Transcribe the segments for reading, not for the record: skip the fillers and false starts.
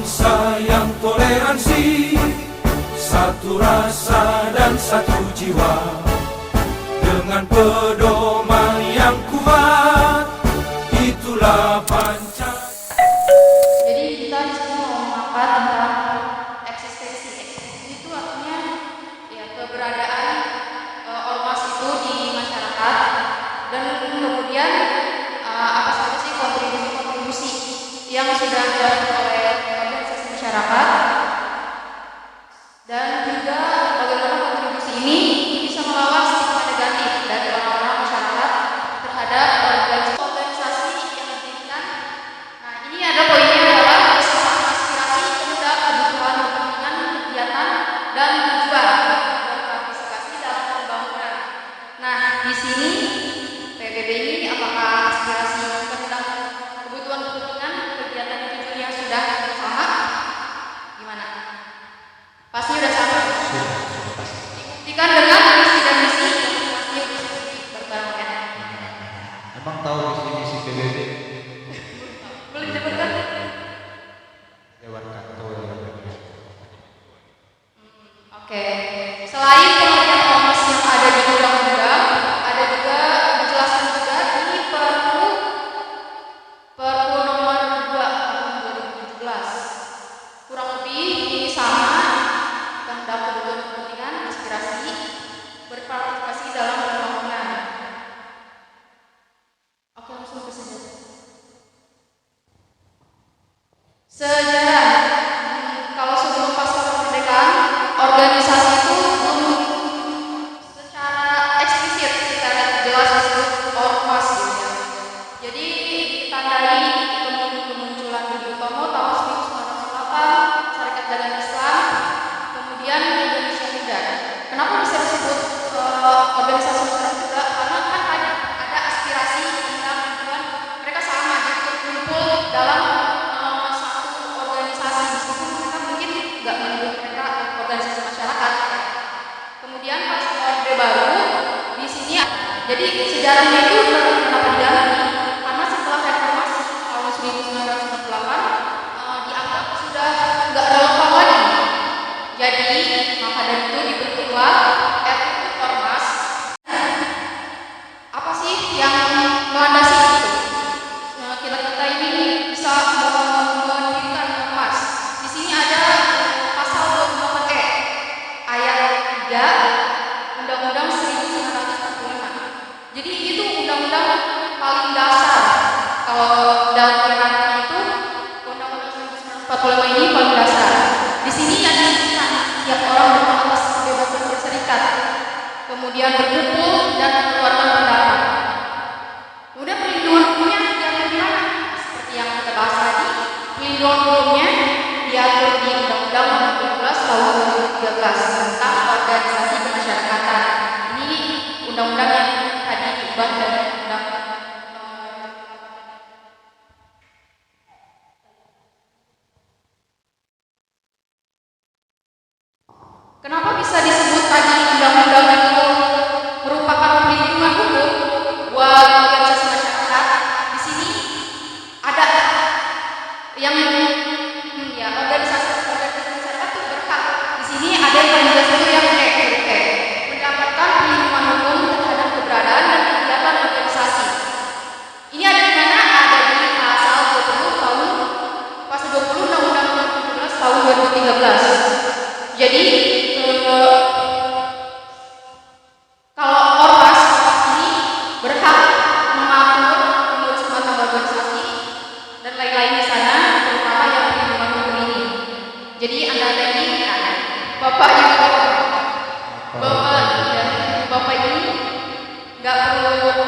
bangsa yang toleransi, satu rasa dan satu jiwa, dengan pedoman yang kuat, itulah Pancasila. Jadi kita di sini mau mengangkat tentang eksistensi. Eksistensi itu artinya ya keberadaan ormas itu di masyarakat, dan kemudian apa saja sih kontribusi yang sudah dilakukan oleh organisasi masyarakat, dan juga bagaimana kontribusi ini bisa melawan stigma negatif dari orang-orang masyarakat terhadap organisasi yang didirikan. Nah, ini ada poinnya adalah kesamaan aspirasi, kehendak, kebutuhan, kepentingan, kegiatan, dan tujuan berpartisipasi dalam pembangunan. Nah, di sini PBB ini apakah aspirasi, kehendak, kebutuhan, kepentingan, kegiatan, dan tujuannya sudah sama? Gimana? Pasti udah sama. Dibuktikan dengan visi dan misi pasti berbareng ya. Emang tahu visi misi PBB? Boleh disebutkan? Dewan Ketua. Oke. Selain pengertian ormas yang ada di undang-undang, ada juga dijelaskan juga di Perpu nomor 2 tahun 2017. Kurang lebih ini sama, kehendak, kebutuhan, kepentingan, aspirasi, berpartisipasi dalam pembangunan. Oke, langsung ke sejarah. Kalau sebelum pasca kemerdekaan, organisasi itu belum secara eksplisit, secara jelas disebut ormas gitu ya. Jadi ditandai kemunculan Budi Utomo tahun 1908, Syarikat Dagang Islam, kemudian Indonesia Muda. Kenapa bisa disebut organisasi masyarakat juga? Karena kan ada aspirasi, kehendak, tujuan, mereka sama, jadi berkumpul dalam satu organisasi, meskipun mereka mungkin nggak menyebut mereka organisasi masyarakat. Kemudian pas Orde Baru di sini, jadi sejarahnya itu kenapa diganti? Karena setelah reformasi tahun 1998 dianggap sudah nggak relevan lagi. Jadi maka dari itu dibentuklah RUU Ormas. Apa sih yang melandasi itu? Kita ini bisa mendirikan ormas. Di sini ada pasal 28E ayat 3 Undang-Undang 1945. Jadi itu undang-undang paling dasar. Kalau dalam hierarki itu Undang-Undang 1945 ini paling dasar. Di sini yang disebutkan setiap orang berhak atas kebebasan berserikat, kemudian berkumpul dan mengeluarkan pendapat. Kemudian perlindungan hukumnya diatur di mana? Seperti yang kita bahas tadi, perlindungan hukumnya diatur di Undang-Undang Nomor 12 Tahun 2013 tentang organisasi kemasyarakatan. Ini undang-undang yang tadi diubah dari undang. Kenapa bisa disebut tadi undang-undang itu merupakan perlindungan hukum buat organisasi masyarakat? Di sini ada yang ya organisasi masyarakat itu berhak. Di sini ada yang paling jelas itu yang mendapatkan perlindungan hukum terhadap keberadaan dan kegiatan organisasi. Ini ada di mana? Ada di pasal 20 Undang-Undang 17 tahun 2013. Jadi kalau ormas ini berhak mengatur pengurus rumah tangga organisasi dan lain-lain di sana, terutama yang perlindungan hukum ini. Jadi Anda tadi Bapak ini nggak perlu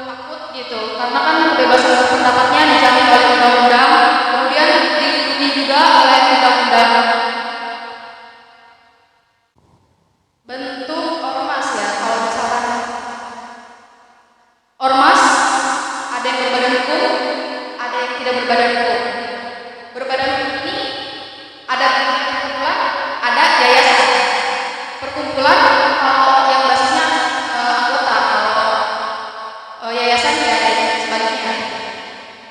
takut gitu, karena kan kebebasan berpendapatnya dijamin oleh undang-undang, kemudian dilindungi juga oleh undang-undang. Bentuk ormas ya, kalau misalkan ormas ada yang berbadan hukum, ada yang tidak berbadan hukum. Berbadan hukum ini ada perkumpulan, ada yayasan. Perkumpulan kalau yang basisnya anggota, kalau yayasan ya sebaliknya.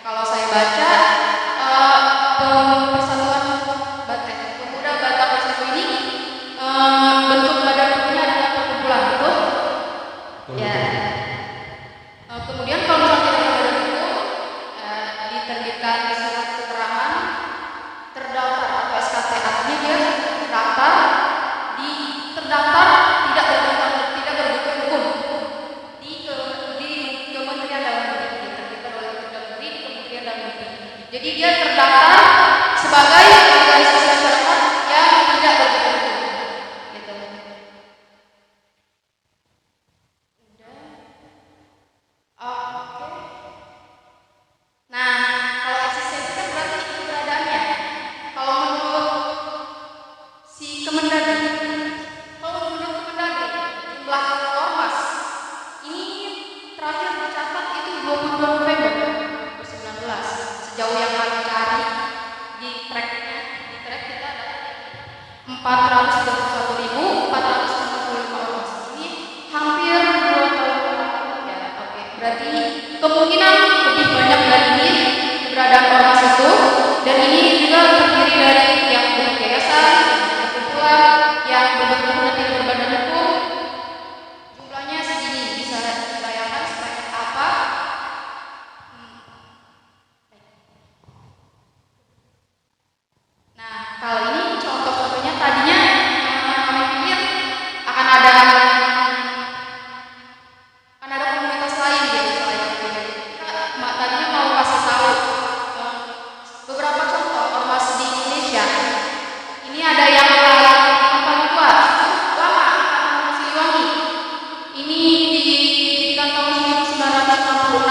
Kalau saya baca persatuan diterbitkan di surat keterangan terdaftar atau SKT, artinya dia terdaftar tidak berbentuk hukum di Kementerian Dalam Negeri, diterbitkan oleh Kementerian Negeri di Kementerian Dalam Negeri. Jadi dia terdaftar sebagai organisasi masyarakat yang tidak berbentuk hukum. Gitu. Oke. Nah, kalau eksistensi kan berarti keberadaannya. Kalau menurut si Kemendagri, jumlah ormas ini terakhir dicatat itu 22 November 2019. Sejauh yang kami cari di track kita ada 421.455 ormas. Ini hampir 2 tahun ya. Oke, berarti kemungkinan lebih banyak dari ini keberadaan ormas itu, dan ini juga terdiri dari yang beryayasan, yang berkumpulan, yang berbentuk tidak berbadan hukum. Jumlahnya segini, bisa dibayangkan sebanyak apa. Nah, kalau ini contoh-contohnya tadinya kami pikir akan ada komunitas lain gitu selain itu. Kita tadinya mau kasih tahu beberapa contoh ormas di Indonesia. Ini ada yang paling kuat, lama, Angkatan Siliwangi. Ini didirikan tahun 1966.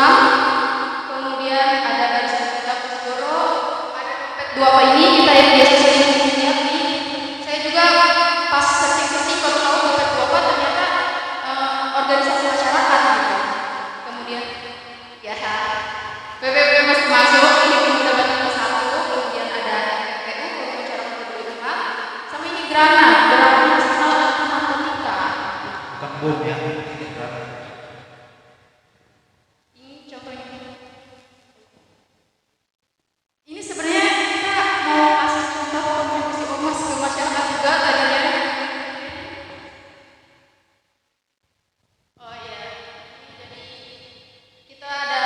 Kemudian ada dari Sanjata Pusgoro, ada Dompet Duafa ini kita yang biasa sering lihat nih. Saya juga pas searching baru tahu Dompet Duafa ternyata organisasi masyarakat gitu. Kemudian ya PPP masih masuk, ini Pemuda Batam satu, kemudian ada FPU, Forum Masyarakat Peduli Umat, sama ini Gerakan Nasional Anti Narkotika. Bukan bom ya. Ini contohnya. Ini sebenarnya kita mau kasih contoh kontribusi ormas ke masyarakat juga tadinya. Oh iya, jadi kita ada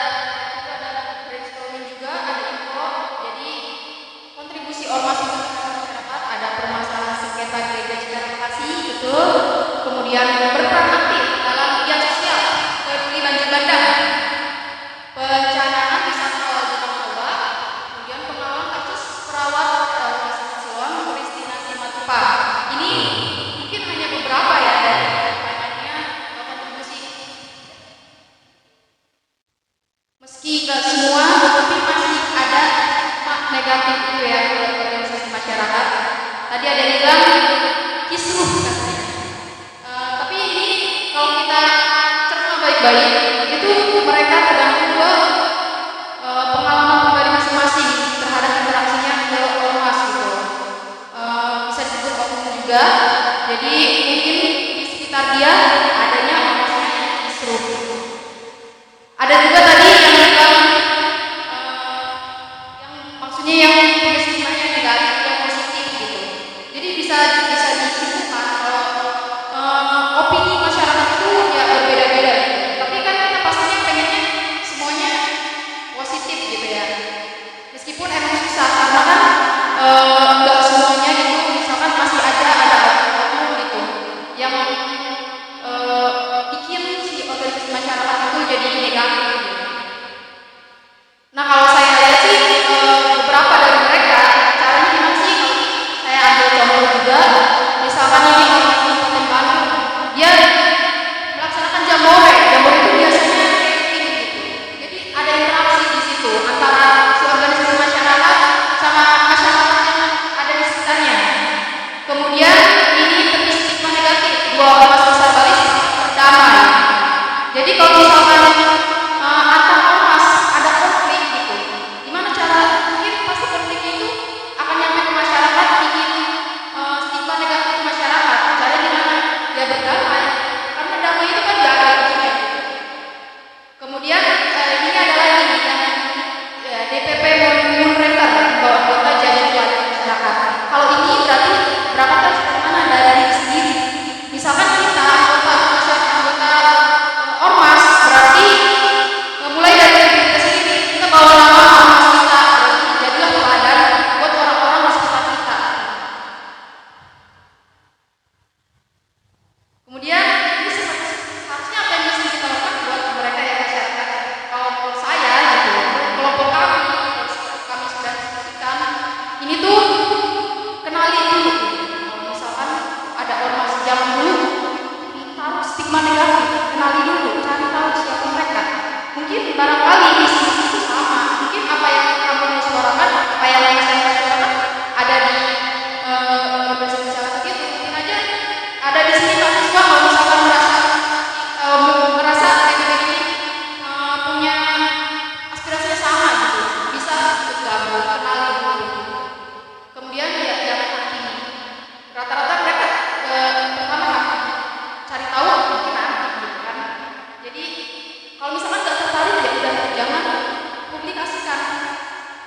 brainstorming juga, ada info. Jadi kontribusi ormas ke masyarakat ada permasalahan sengketa gereja Cedera Bekasi, betul. Kemudian berperan aktif dalam kegiatan sosial peduli banjir bandang, pencanaan wisata wajib narkoba, kemudian pengawalan kasus perawat Universitas Siloam Christina Simatupang. Ini mungkin hanya beberapa ya dari banyaknya kontribusi. Meski nggak semua, tetapi masih ada dampak negatif itu ya ke organisasi masyarakat. Tadi ada yang bilang kisruh katanya. Tapi ini kalau kita cerna baik-baik, itu mereka tergantung ke pengalaman pribadi masing-masing terhadap interaksinya ke ormas gitu. Bisa disebut oknum juga. Jadi mungkin di sekitar dia adanya ormasnya yang kisruh. Ada juga tadi yang bilang yang maksudnya yang stigmanya negatif, yang positif gitu. Jadi bisa disimpulkan kalau opini masyarakat itu ya berbeda-beda gitu. Tapi kan kita pastinya pengennya semuanya positif gitu ya. Meskipun emang susah karena kan nggak semuanya gitu. Misalkan masih ada oknum gitu yang bikin si organisasi masyarakat itu jadi negatif gitu. Nah kalau saya lihat sih beberapa dari mereka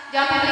Jangan